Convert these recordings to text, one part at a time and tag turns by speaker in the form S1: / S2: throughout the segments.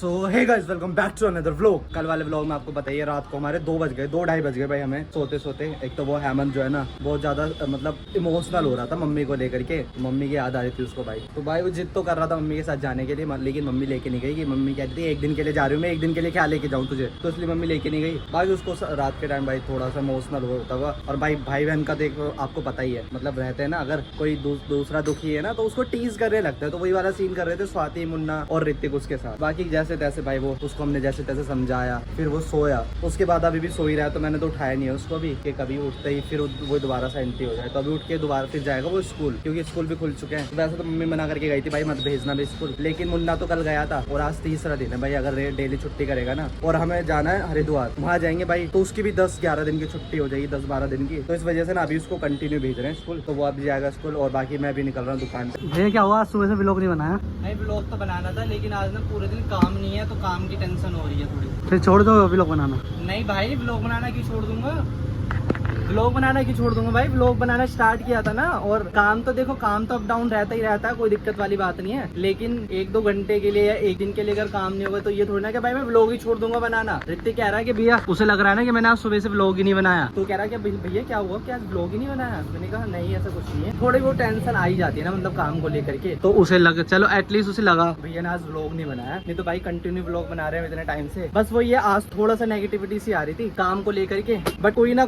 S1: So hey guys welcome back to another vlog. कल वाले vlog में आपको बताइए रात को हमारे 2 बज गए, 2-2:30 बज गए भाई हमें सोते सोते। एक तो वो हेमंत जो है ना बहुत ज्यादा मतलब इमोशनल हो रहा था मम्मी को लेकर के। मम्मी की याद आ रही थी उसको भाई। तो भाई वो जिद तो कर रहा था मम्मी के साथ जाने के लिए, लेकिन मम्मी लेके नहीं गई। कि मम्मी कहती थी एक दिन के लिए जा रही हूँ मैं, एक दिन के लिए क्या लेके जाऊँ तुझे, तो इसलिए मम्मी लेके नहीं गई भाई। उसको रात के टाइम भाई थोड़ा सा इमोशनल होता हुआ। और भाई भाई बहन का देखो आपको पता ही है, मतलब रहते हैं ना, अगर कोई दूसरा दुखी है ना तो उसको टीज करने लगता है। तो वही वाला सीन कर रहे थे स्वाति, मुन्ना और ऋतिक उसके साथ। बाकी जैसे तैसे भाई वो उसको हमने जैसे तैसे समझाया, फिर वो सोया। उसके बाद अभी भी सो ही रहा है, तो मैंने तो उठाया नहीं है उसको भी कि कभी उठते ही फिर वो दोबारा से एंटी हो जाए। तो अभी उठ के दोबारा फिर जाएगा वो स्कूल, क्योंकि स्कूल भी खुल चुके हैं। वैसे तो मम्मी मना करके गई थी भाई मत भेजना भी स्कूल, लेकिन मुन्ना तो कल गया था और आज तीसरा दिन है भाई। अगर डेली छुट्टी करेगा ना, और हमें जाना है हरिद्वार, वहाँ जाएंगे भाई, तो उसकी भी 10-11 दिन की छुट्टी हो जाएगी, 10-12 दिन की। तो इस वजह से ना अभी उसको कंटिन्यू भेज रहे हैं स्कूल, तो वो अभी जाएगा स्कूल। और बाकी मैं भी निकल रहा हूँ दुकान पे।
S2: भैया क्या हुआ, आज सुबह से व्लॉग नहीं बनाया?
S1: नहीं व्लॉग तो बनाना था, लेकिन आज ना पूरे दिन काम नहीं है, तो काम की टेंशन हो रही है थोड़ी।
S2: फिर छोड़ दो व्लॉग बनाना।
S1: नहीं भाई व्लॉग बनाना क्यों छोड़ दूंगा, व्लॉग बनाना क्यों छोड़ दूंगा भाई। व्लॉग बनाना स्टार्ट किया था ना, और काम तो देखो काम तो अप डाउन रहता ही रहता है, कोई दिक्कत वाली बात नहीं है। लेकिन 1-2 घंटे के लिए या एक दिन के लिए अगर काम नहीं होगा तो ये थोड़ी ना कि भाई मैं व्लॉग ही छोड़ दूंगा बनाना। ऋतिक कह रहा है कि भैया, उसे लग रहा है ना कि मैंने आज सुबह से व्लॉग ही नहीं बनाया, तो कह रहा है कि भैया क्या हुआ, क्या व्लॉग ही नहीं बनाया। मैंने कहा नहीं ऐसा कुछ नहीं है, थोड़ी बहुत टेंशन आ ही जाती है ना, मतलब काम को लेकर के। तो उसे लग, चलो एटलीस्ट उसे लगा भैया ने आज व्लॉग नहीं बनाया, नहीं तो भाई कंटिन्यू व्लॉग बना रहे हैं इतने टाइम से। बस वो ये आज थोड़ा सा नेगेटिविटी सी आ रही थी काम को लेकर के। बट कोई ना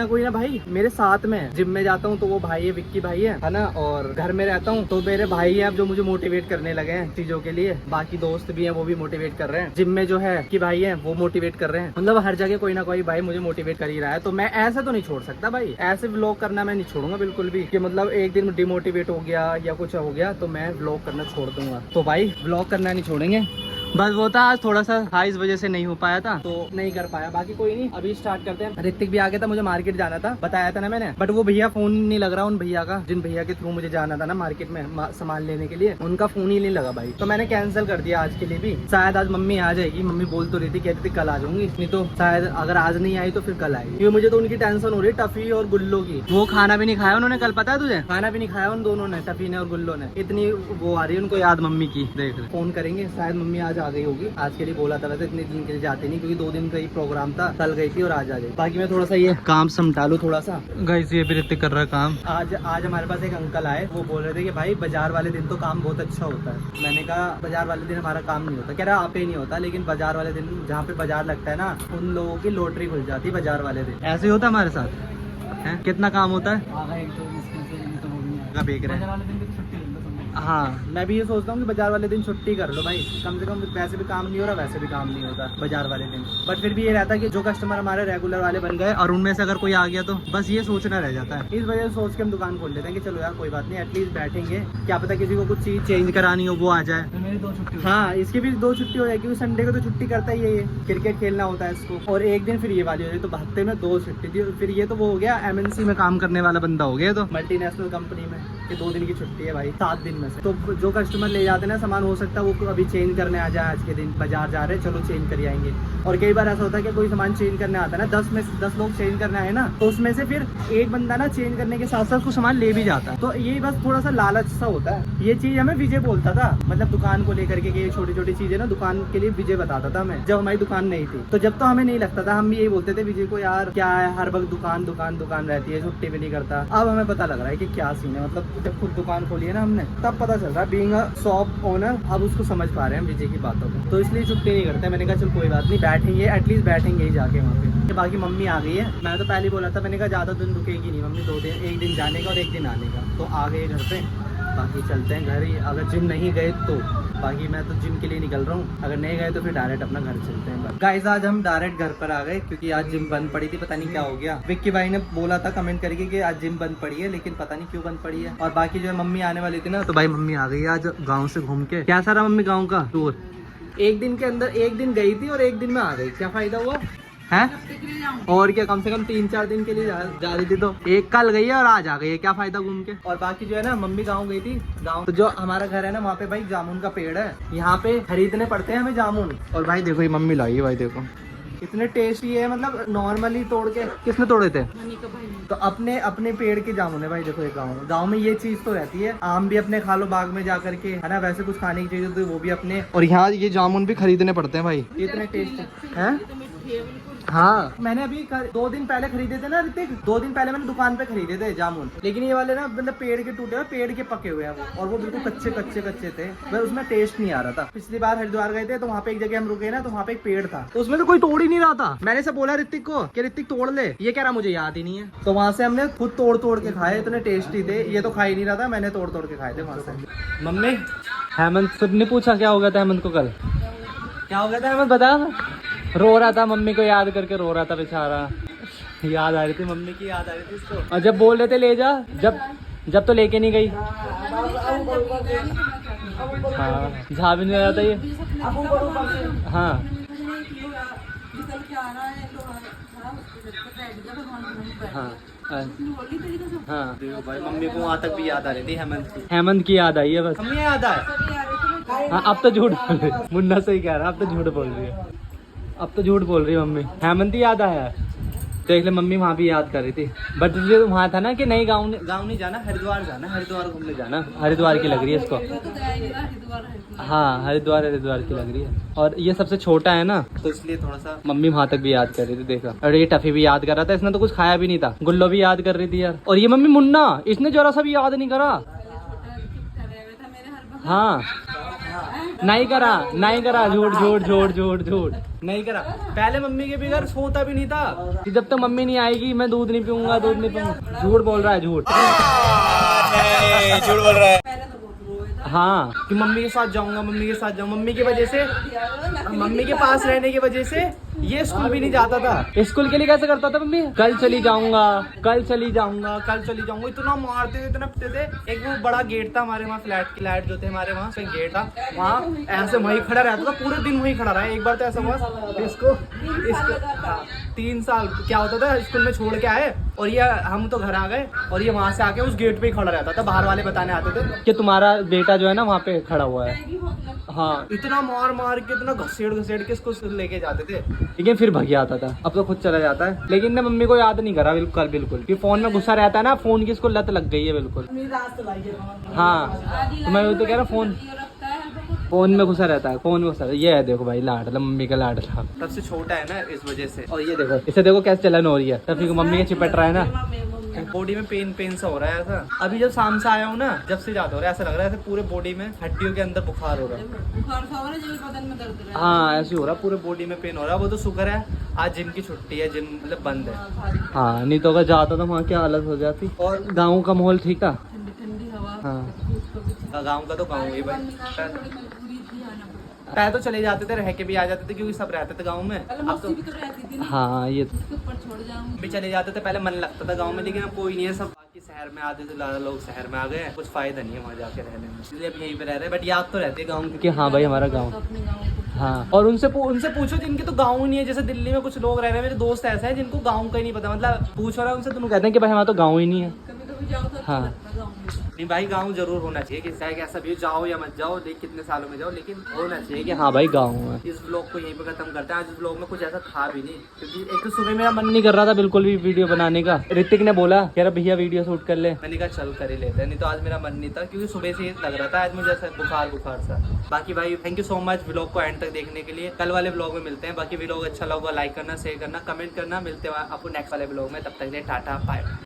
S1: कोई भाई मेरे साथ में, जिम में जाता हूँ तो वो भाई है, विक्की भाई है ना, और घर में रहता हूँ तो मेरे भाई है जो मुझे मोटिवेट करने लगे हैं चीजों के लिए। बाकी दोस्त भी हैं वो भी मोटिवेट कर रहे हैं। जिम में जो है कि भाई है वो मोटिवेट कर रहे हैं, मतलब हर जगह कोई ना कोई भाई मुझे मोटिवेट कर ही रहा है। तो मैं ऐसा तो नहीं छोड़ सकता भाई, ऐसे व्लॉग करना मैं नहीं छोड़ूंगा बिल्कुल भी, कि मतलब एक दिन डिमोटिवेट हो गया या कुछ हो गया तो मैं व्लॉग करना छोड़ दूंगा। तो भाई व्लॉग करना नहीं छोड़ेंगे। बस वो था आज थोड़ा सा हाई इस वजह से नहीं हो पाया था, तो नहीं कर पाया। बाकी कोई नहीं, अभी स्टार्ट करते हैं। ऋतिक भी आ गया था, मुझे मार्केट जाना था, बताया था ना मैंने। बट वो भैया फोन नहीं लग रहा उन भैया का, जिन भैया के थ्रू मुझे जाना था ना मार्केट में सामान लेने के लिए, उनका फोन ही नहीं लगा भाई। तो मैंने कैंसिल कर दिया आज के लिए भी। शायद आज मम्मी आ जाएगी, मम्मी बोल तो रही थी, कहती थी कल आ जाऊंगी, नहीं तो शायद अगर आज नहीं आई तो फिर कल आएगी। क्योंकि मुझे तो उनकी टेंशन हो रही है टफी और गुल्लो की। वो खाना भी नहीं खाया उन्होंने कल, पता है तुझे, खाना भी नहीं खाया उन दोनों ने, टफी ने और गुल्लो ने। इतनी वो आ रही है उनको याद मम्मी की। देख फोन करेंगे, शायद मम्मी आज आ गई होगी। आज के लिए बोला था, वैसे इतने दिन के लिए जाते नहीं, क्योंकि 2 दिन का ही प्रोग्राम था, कल गई थी और आज आ गई। बाकी मैं थोड़ा सा ये काम समझा लूँ थोड़ा सा। गाइस ये भी ऋतिक कर रहा है काम। आज हमारे पास एक अंकल आए, वो बोल रहे थे कि भाई बाजार वाले दिन तो काम बहुत अच्छा होता है। मैंने कहा बाजार वाले दिन हमारा काम नहीं होता। कह रहा आप ही नहीं होता, लेकिन बाजार वाले दिन जहाँ पे बाजार लगता है ना, उन लोगों की लॉटरी खुल जाती है बाजार वाले दिन। ऐसे ही होता है हमारे साथ है। कितना काम होता है, बेच रहे हैं। हाँ मैं भी ये सोचता हूँ कि बाजार वाले दिन छुट्टी कर लो भाई, कम से कम वैसे भी काम नहीं हो रहा, वैसे भी काम नहीं होता बाजार वाले दिन। बट फिर भी ये रहता है कि जो कस्टमर हमारे रेगुलर वाले बन गए और उनमें से अगर कोई आ गया तो बस ये सोचना रह जाता है। इस वजह से सोच के हम दुकान खोल लेते हैं कि चलो यार कोई बात नहीं, एटलीस्ट बैठेंगे, क्या पता किसी को कुछ चीज चेंज करानी हो वो आ जाए। तो मेरी 2 छुट्टी, हाँ इसकी भी 2 छुट्टी हो जाए, क्योंकि संडे को तो छुट्टी करता ही है, क्रिकेट खेलना होता है इसको, और एक दिन फिर ये वाली हो जाए। तो हफ्ते में 2 छुट्टी थी। फिर ये तो वो हो गया MNC में काम करने वाला बंदा हो गया, तो मल्टीनेशनल कंपनी में ये 2 दिन की छुट्टी है भाई, 7 दिन में से। तो जो कस्टमर ले जाते हैं ना सामान, हो सकता है वो अभी चेंज करने आ जाए, आज के दिन बाजार जा रहे हैं चलो चेंज कर आएंगे। और कई बार ऐसा होता है कि कोई सामान चेंज करने आता है ना, 10 में से 10 लोग चेंज करने आए ना, तो उसमें से फिर एक बंदा ना चेंज करने के साथ साथ कुछ सामान ले भी जाता है। तो ये बस थोड़ा सा लालच सा होता है। ये चीज हमें विजय बोलता था, मतलब दुकान को लेकर के, ये छोटी छोटी चीजें ना दुकान के लिए विजय बताता था हमें, जब हमारी दुकान नहीं थी। तो जब तो हमें नहीं लगता था, हम भी यही बोलते थे विजय को, यार क्या है हर वक्त दुकान दुकान दुकान रहती है, छुट्टी भी नहीं करता। अब हमें पता लग रहा है कि क्या सीन है, मतलब जब खुद दुकान खोली है ना हमने, तब पता चल रहा है बीइंग अ शॉप ओनर, अब उसको समझ पा रहे हैं विजय की बातों को। तो इसलिए छुट्टी नहीं करते। मैंने कहा चल कोई बात नहीं, बैठेंगे एटलीस्ट, बैठेंगे ही जाके वहाँ पे। बाकी मम्मी आ गई है, मैं तो पहले ही बोला था, मैंने कहा ज्यादा दिन रुकेगी नहीं मम्मी, 2 दिन, एक दिन जाने का और एक दिन आने का। तो आ गए घर पे, बाकी चलते हैं घर ही, अगर जिम नहीं गए तो। बाकी मैं तो जिम के लिए निकल रहा हूँ, अगर नहीं गए तो फिर डायरेक्ट अपना घर चलते हैं। गाइस आज हम डायरेक्ट घर पर आ गए, क्योंकि आज जिम बंद पड़ी थी, पता नहीं क्या हो गया। विक्की भाई ने बोला था कमेंट करके कि आज जिम बंद पड़ी है, लेकिन पता नहीं क्यों बंद पड़ी है। और बाकी जो है मम्मी आने वाली थी ना, तो भाई मम्मी आ गई आज गाँव से घूम के। क्या सारा मम्मी गाँव का टूर एक दिन के अंदर, एक दिन गई थी और एक दिन में आ गई, क्या फायदा हुआ है? और क्या, कम से कम 3-4 दिन के लिए जा रही थी, तो एक कल गई है और आज आ गई है, क्या फायदा घूम के। और बाकी जो है ना, मम्मी गाँव गई थी, गाँव तो जो हमारा घर है ना, वहाँ पे भाई जामुन का पेड़ है, यहाँ पे खरीदने पड़ते हैं हमें जामुन। और भाई देखो ये मम्मी लाई है भाई, देखो इतने टेस्टी है, मतलब नॉर्मली तोड़ के। किसने तोड़े थे? तो अपने अपने पेड़ के जामुन है भाई। देखो ये गाँव में ये चीज तो रहती है। आम भी अपने खा लो बाग में जा करके, है ना। वैसे कुछ खाने की चीज तो वो भी अपने, और यहाँ ये जामुन भी खरीदने पड़ते हैं भाई। इतने टेस्टी हैं। हाँ, मैंने अभी 2 दिन पहले खरीदे थे ना ऋतिक, 2 दिन पहले मैंने दुकान पे खरीदे थे जामुन। लेकिन ये वाले ना मतलब पेड़ के टूटे हुए, पेड़ के पके हुए हैं वो, और वो बिल्कुल कच्चे थे। पर उसमें टेस्ट नहीं आ रहा था। पिछली बार हरिद्वार गए थे तो वहाँ पे एक जगह हम रुके ना, तो वहाँ पे एक पेड़ था, तो उसमें तो कोई तोड़ ही नहीं रहा था। मैंने से बोला ऋतिक को कि ऋतिक तोड़ ले, ये कह रहा मुझे याद ही नहीं है। तो वहाँ से हमने खुद तोड़ के खाए, इतने टेस्टी थे। ये तो खा ही नहीं रहा था, मैंने तोड़ के खाए थे वहाँ से। मम्मी, हेमंत सबने पूछा क्या हो गया था हेमंत को कल? क्या हो गया था हेमंत बता? रो रहा था, मम्मी को याद करके रो रहा था बेचारा। याद आ रही थी, मम्मी की याद आ रही थी इसको। और जब बोल रहे थे ले जा, जब तो लेके नहीं गई। हाँ, जा भी नहीं रहा था ये। हाँ हाँ हाँ भाई, मम्मी को वहाँ तक भी याद आ रही थी हेमंत की याद आई है बस। मम्मी याद आए। हाँ, अब तो झूठ बोल रही, मुन्ना सही कह रहा है, अब तो झूठ बोल रही है। अब तो झूठ बोल रही है मम्मी। हेमंत ही याद आया। देख ले, मम्मी वहाँ भी याद कर रही थी, बट तुझे वहाँ था ना कि नहीं, गाँव नहीं जाना, हरिद्वार जाना, हरिद्वार घूमने जाना। हरिद्वार की लग रही है इसको। हाँ, हरिद्वार की लग रही है। और ये सबसे छोटा है ना, तो इसलिए थोड़ा सा मम्मी वहाँ तक भी याद कर रही थी। देखा, और ये टफी भी याद कर रहा था, इसने तो कुछ खाया भी नहीं था। गुल्लो भी याद कर रही थी यार। और ये मम्मी मुन्ना, इसने जरा सा भी याद नहीं करा। हाँ, नहीं करा, झूठ नहीं करा। पहले मम्मी के बगैर सोता भी नहीं था कि जब तक मम्मी नहीं आएगी मैं दूध नहीं पीऊंगा। झूठ बोल रहा है, झूठ बोल रहा है। हाँ, कि मम्मी के साथ जाऊंगा, मम्मी की वजह से, मम्मी के पास रहने की वजह से ये स्कूल भी नहीं जाता था। स्कूल के लिए कैसे करता था मम्मी? कल चली जाऊंगा, इतना मारते थे, इतना पिटते थे। एक वो बड़ा गेट था हमारे वहाँ, फ्लैट जो थे हमारे वहाँ, गेट था वहाँ, ऐसे वहीं खड़ा रहता था, पूरे दिन वहीं खड़ा रहा। एक बार तो ऐसा हुआ, इसको 3 साल क्या होता था, स्कूल में छोड़ के आए और ये हम तो घर आ गए, और ये वहाँ से आके उस गेट पे ही खड़ा रहता था। बाहर वाले बताने आते थे कि तुम्हारा बेटा जो है ना वहाँ पे खड़ा हुआ है। हाँ, इतना मार के, इतना घसेड़ के इसको लेके जाते थे, लेकिन फिर भाग आता था। अब तो खुद चला जाता है, लेकिन ने मम्मी को याद नहीं करा बिल्कुल कि फोन में घुसा रहता है ना, फोन की इसको लत लग गई है बिल्कुल। हाँ, तो मैं तो कह रहा फोन में घुसा रहता है, ये है देखो भाई, लाडला, मम्मी का लाडला। सबसे छोटा है ना इस वजह से। और ये देखो, इसे देखो कैसे चलन हो रही है, तभी मम्मी के चिपट रहा है ना, बॉडी में पेन सा हो रहा है ऐसा। अभी जब शाम से आया हूँ ना, जब से ज्यादा हो रहा है, ऐसा लग रहा है ऐसे पूरे बॉडी में, हड्डियों के अंदर बुखार हो रहा है। हाँ, ऐसे हो रहा है, पूरे बॉडी में पेन हो रहा है। वो तो शुक्र है आज जिम की छुट्टी है, जिम मतलब बंद है। हाँ, नहीं तो अगर जाता तो वहाँ क्या हालत हो जाती। और गाँव का माहौल ठीक था। हाँ, गाँव का तो गाँव ही भाई। पहले तो चले जाते थे, रह के भी आ जाते थे, क्योंकि सब रहते थे गांव में। अब तो हाँ, ये भी चले जाते थे, पहले मन लगता था गांव में, लेकिन अब कोई नहीं है, सब बाकी शहर में आते थे, ज्यादा लोग शहर में आ गए, कुछ फायदा नहीं है वहाँ जाके रहने में, इसलिए अब यहीं पे रह रहे हैं। बट याद तो रहती है गाँव की, हाँ भाई हमारा गाँव। हाँ, और उनसे पूछो जिनके तो गाँव ही नहीं है। जैसे दिल्ली में कुछ लोग रह रहे हैं, मेरे दोस्त ऐसे हैं जिनको गाँव का ही नहीं पता, मतलब पूछ रहा है उनसे, तो कहते हैं कि भाई हमारा तो गाँव ही नहीं है। हाँ, नहीं भाई, गांव जरूर होना चाहिए, कि चाहे कैसा भी जाओ या मत जाओ, देख कितने सालों में जाओ, लेकिन होना चाहिए कि हाँ भाई गांव है। इस ब्लॉग को यहीं पे खत्म करते हैं। आज इस ब्लॉग में कुछ ऐसा था भी नहीं, क्योंकि एक तो सुबह मेरा मन नहीं कर रहा था बिल्कुल भी वीडियो बनाने का। ऋतिक ने बोला कह रहा भैया वीडियो शूट कर ले, मैंने कहा चल कर ही लेते हैं। नहीं तो आज मेरा मन नहीं था, क्योंकि सुबह से लग रहा था आज मुझे ऐसा बुखार सा। बाकी भाई thank you so much blog को एंड तक देखने के लिए। कल वाले ब्लॉग में मिलते हैं। बाकी ब्लॉग अच्छा लगा लाइक करना, शेयर करना, कमेंट करना। मिलते हैं आपको नेक्स्ट वाले ब्लॉग में, तब तक टाटा बाय।